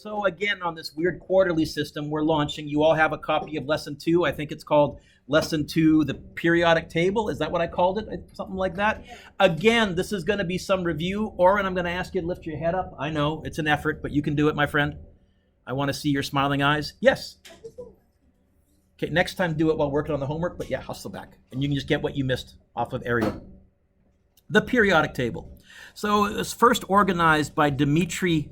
So again, on this weird quarterly system we're launching, you all have a copy of Lesson 2. I think it's called Lesson 2, the periodic table. Is that what I called it? Something like that? Again, this is going to be some review. Oren, I'm going to ask you to lift your head up. I know, it's an effort, but you can do it, my friend. I want to see your smiling eyes. Yes. Okay, next time do it while working on the homework, but yeah, hustle back. And you can just get what you missed off of Ariel. The periodic table. So it was first organized by Dmitry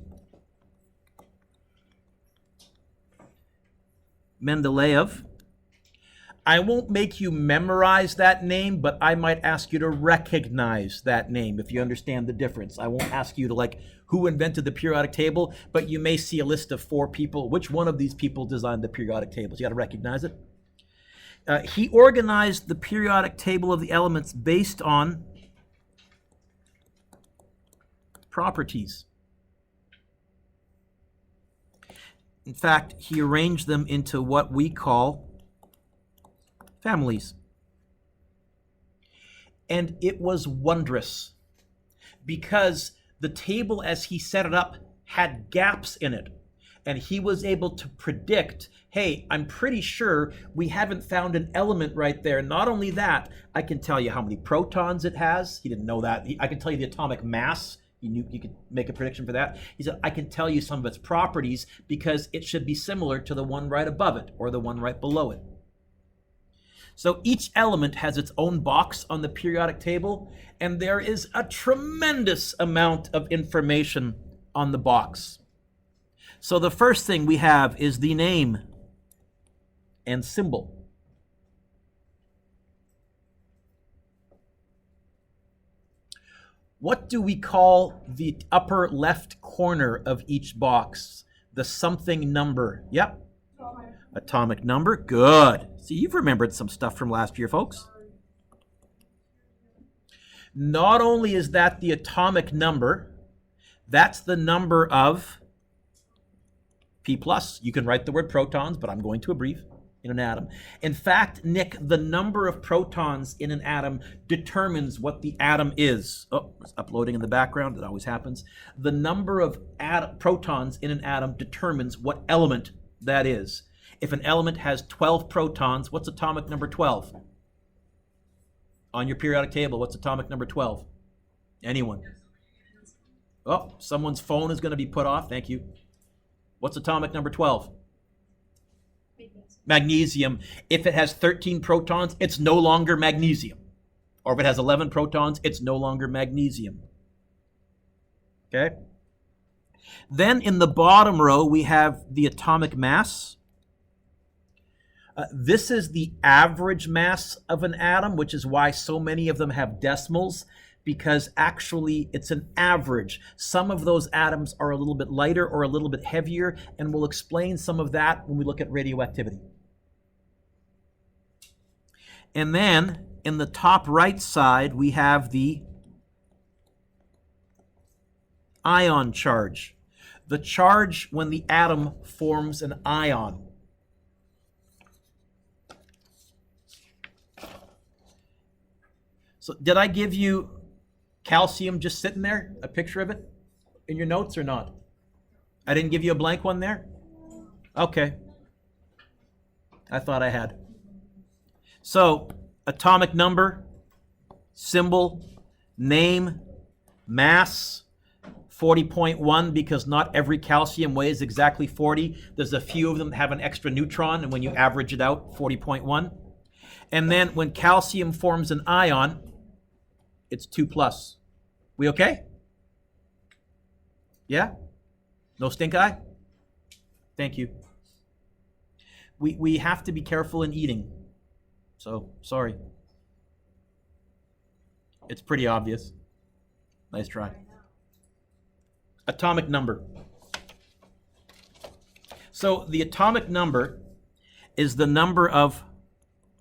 Mendeleev. I won't make you memorize that name, but I might ask you to recognize that name if you understand the difference. I won't ask you to like who invented the periodic table, but you may see a list of 4 people. Which one of these people designed the periodic tables? You got to recognize it. He organized the periodic table of the elements based on properties. In fact, he arranged them into what we call families. And it was wondrous because the table as he set it up had gaps in it. And he was able to predict, hey, I'm pretty sure we haven't found an element right there. Not only that, I can tell you how many protons it has. He didn't know that. I can tell you the atomic mass. He knew he could make a prediction for that. He said, I can tell you some of its properties because it should be similar to the one right above it or the one right below it. So each element has its own box on the periodic table, and there is a tremendous amount of information on the box. So the first thing we have is the name and symbol. What do we call the upper left corner of each box? The something number. Yep. Atomic number. Good. See, you've remembered some stuff from last year, folks. Not only is that the atomic number, that's the number of P+. You can write the word protons, but I'm going to abbreviate. In an atom. In fact, Nick, the number of protons in an atom determines what the atom is. Oh, it's uploading in the background. It always happens. The number of protons in an atom determines what element that is. If an element has 12 protons, what's atomic number 12? On your periodic table, what's atomic number 12? Anyone? Oh, someone's phone is going to be put off. Thank you. What's atomic number 12? Magnesium. If it has 13 protons, it's no longer magnesium. Or if it has 11 protons, it's no longer magnesium. Okay? Then in the bottom row, we have the atomic mass. This is the average mass of an atom, which is why so many of them have decimals, because actually it's an average. Some of those atoms are a little bit lighter or a little bit heavier, and we'll explain some of that when we look at radioactivity. And then in the top right side, we have the ion charge. The charge when the atom forms an ion. So did I give you calcium just sitting there, a picture of it in your notes or not? I didn't give you a blank one there? Okay. I thought I had. So, atomic number, symbol, name, mass, 40.1 because not every calcium weighs exactly 40. There's a few of them that have an extra neutron, and when you average it out, 40.1. And then when calcium forms an ion, it's 2+. We okay? Yeah? No stink eye? Thank you. We have to be careful in eating. So, sorry. It's pretty obvious. Nice try. Atomic number. So, the atomic number is the number of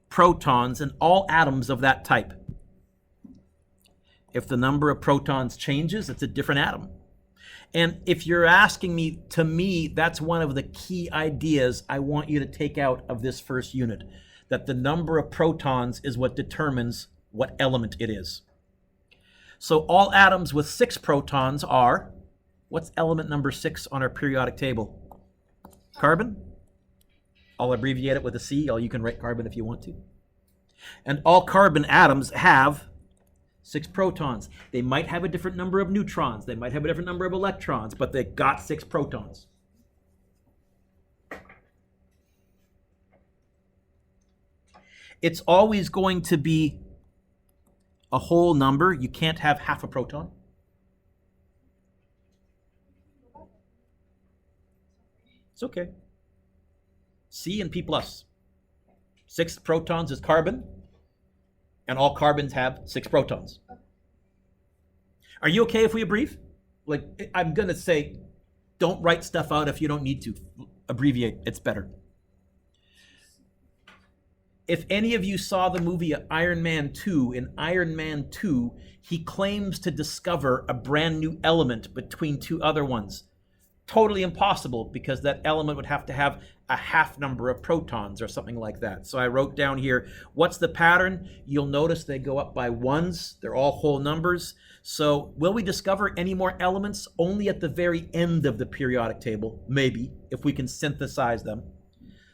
protons in all atoms of that type. If the number of protons changes, it's a different atom. And if you're asking me, to me, that's one of the key ideas I want you to take out of this first unit, that the number of protons is what determines what element it is. So all atoms with 6 protons are What's element number 6 on our periodic table? Carbon. I'll abbreviate it with a C, or you can write carbon if you want to. And all carbon atoms have 6 protons. They might have a different number of neutrons. They might have a different number of electrons, but they got 6 protons. It's always going to be a whole number. You can't have half a proton. It's okay. C and P plus. 6 protons is carbon, and all carbons have 6 protons. Are you okay if we abbreviate? Like, I'm going to say, don't write stuff out if you don't need to. Abbreviate, it's better. If any of you saw the movie Iron Man 2, in Iron Man 2, he claims to discover a brand new element between 2 other ones. Totally impossible, because that element would have to have a half number of protons or something like that. So I wrote down here, what's the pattern? You'll notice they go up by ones. They're all whole numbers. So will we discover any more elements? Only at the very end of the periodic table, maybe, if we can synthesize them.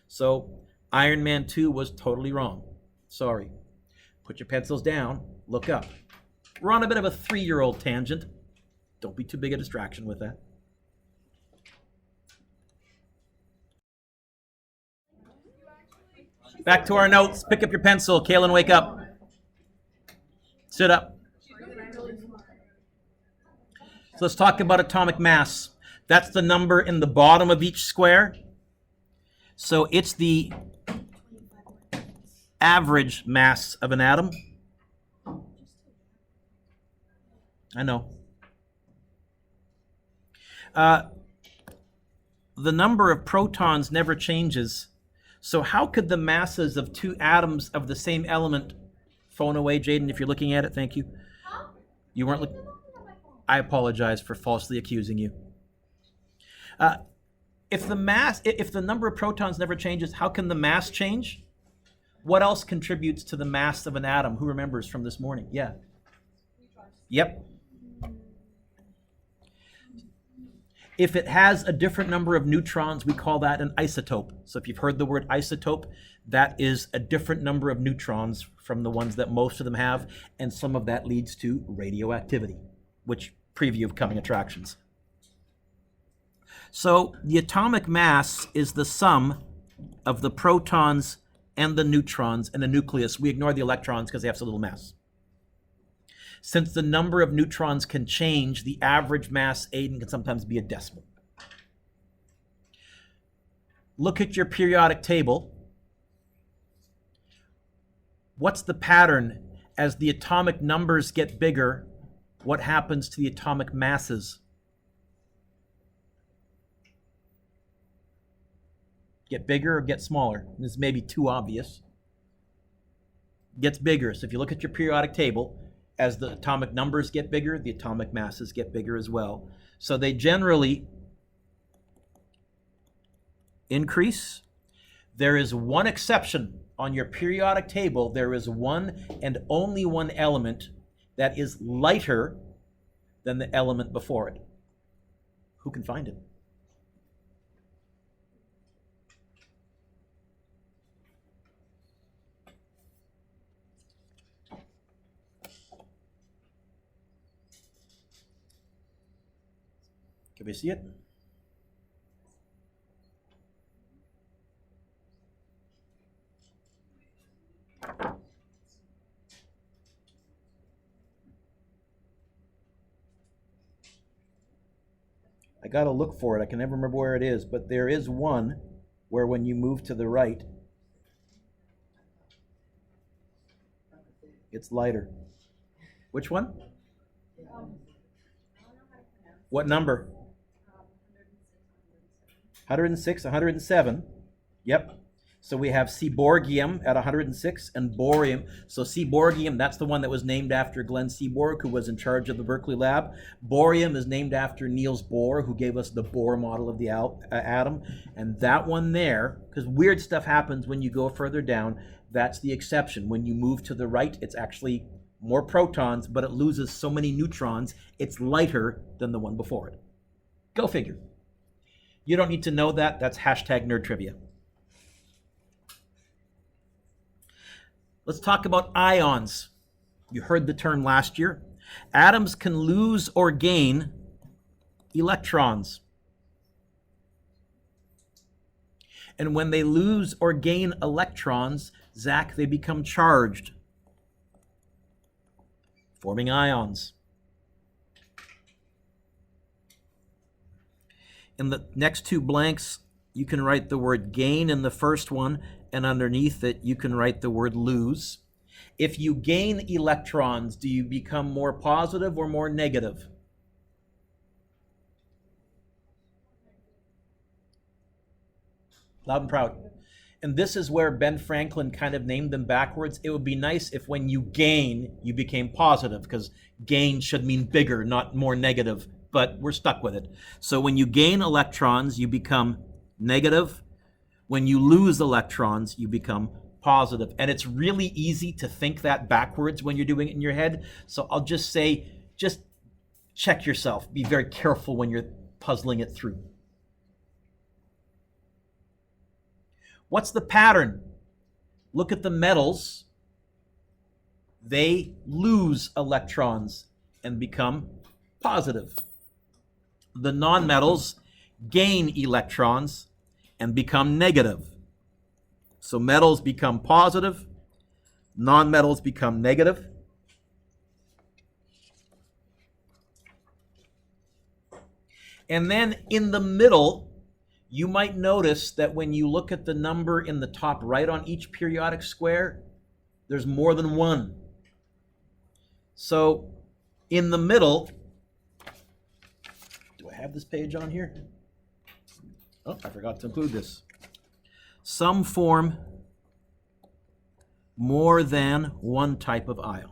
So Iron Man 2 was totally wrong. Sorry. Put your pencils down. Look up. We're on a bit of a 3-year-old tangent. Don't be too big a distraction with that. Back to our notes. Pick up your pencil. Kaylin, wake up. Sit up. So let's talk about atomic mass. That's the number in the bottom of each square. So it's the average mass of an atom. I know. The number of protons never changes. So how could the masses of 2 atoms of the same element, phone away, Jaden, if you're looking at it, thank you. You weren't looking. I apologize for falsely accusing you. If the number of protons never changes, how can the mass change? What else contributes to the mass of an atom? Who remembers from this morning? Yeah. Yep. If it has a different number of neutrons, we call that an isotope. So if you've heard the word isotope, that is a different number of neutrons from the ones that most of them have, and some of that leads to radioactivity, which preview of coming attractions. So the atomic mass is the sum of the protons and the neutrons in a nucleus. We ignore the electrons because they have so little mass. Since the number of neutrons can change, the average mass, Aiden, can sometimes be a decimal. Look at your periodic table. What's the pattern? As the atomic numbers get bigger, what happens to the atomic masses? Get bigger or get smaller? This may be too obvious. Gets bigger. So if you look at your periodic table, as the atomic numbers get bigger, the atomic masses get bigger as well. So they generally increase. There is one exception. On your periodic table, there is one and only one element that is lighter than the element before it. Who can find it? Can we see it? I got to look for it. I can never remember where it is, but there is one where when you move to the right, it's lighter. Which one? What number? 106, 107. Yep. So we have seaborgium at 106 and borium. So seaborgium, that's the one that was named after Glenn Seaborg, who was in charge of the Berkeley lab. Borium is named after Niels Bohr, who gave us the Bohr model of the atom. And that one there, because weird stuff happens when you go further down, that's the exception. When you move to the right, it's actually more protons, but it loses so many neutrons, it's lighter than the one before it. Go figure. You don't need to know that. That's hashtag nerd trivia. Let's talk about ions. You heard the term last year. Atoms can lose or gain electrons. And when they lose or gain electrons, Zach, they become charged, forming ions. In the next two blanks, you can write the word gain in the first one, and underneath it, you can write the word lose. If you gain electrons, do you become more positive or more negative? Loud and proud. And this is where Ben Franklin kind of named them backwards. It would be nice if when you gain, you became positive, because gain should mean bigger, not more negative, but we're stuck with it. So when you gain electrons, you become negative. When you lose electrons, you become positive. And it's really easy to think that backwards when you're doing it in your head. So I'll just say, just check yourself. Be very careful when you're puzzling it through. What's the pattern? Look at the metals. They lose electrons and become positive. The nonmetals gain electrons and become negative. So metals become positive, nonmetals become negative. And then in the middle, you might notice that when you look at the number in the top right on each periodic square, there's more than one. So in the middle, do I have this page on here? Oh, I forgot to include this. Some form more than one type of ion.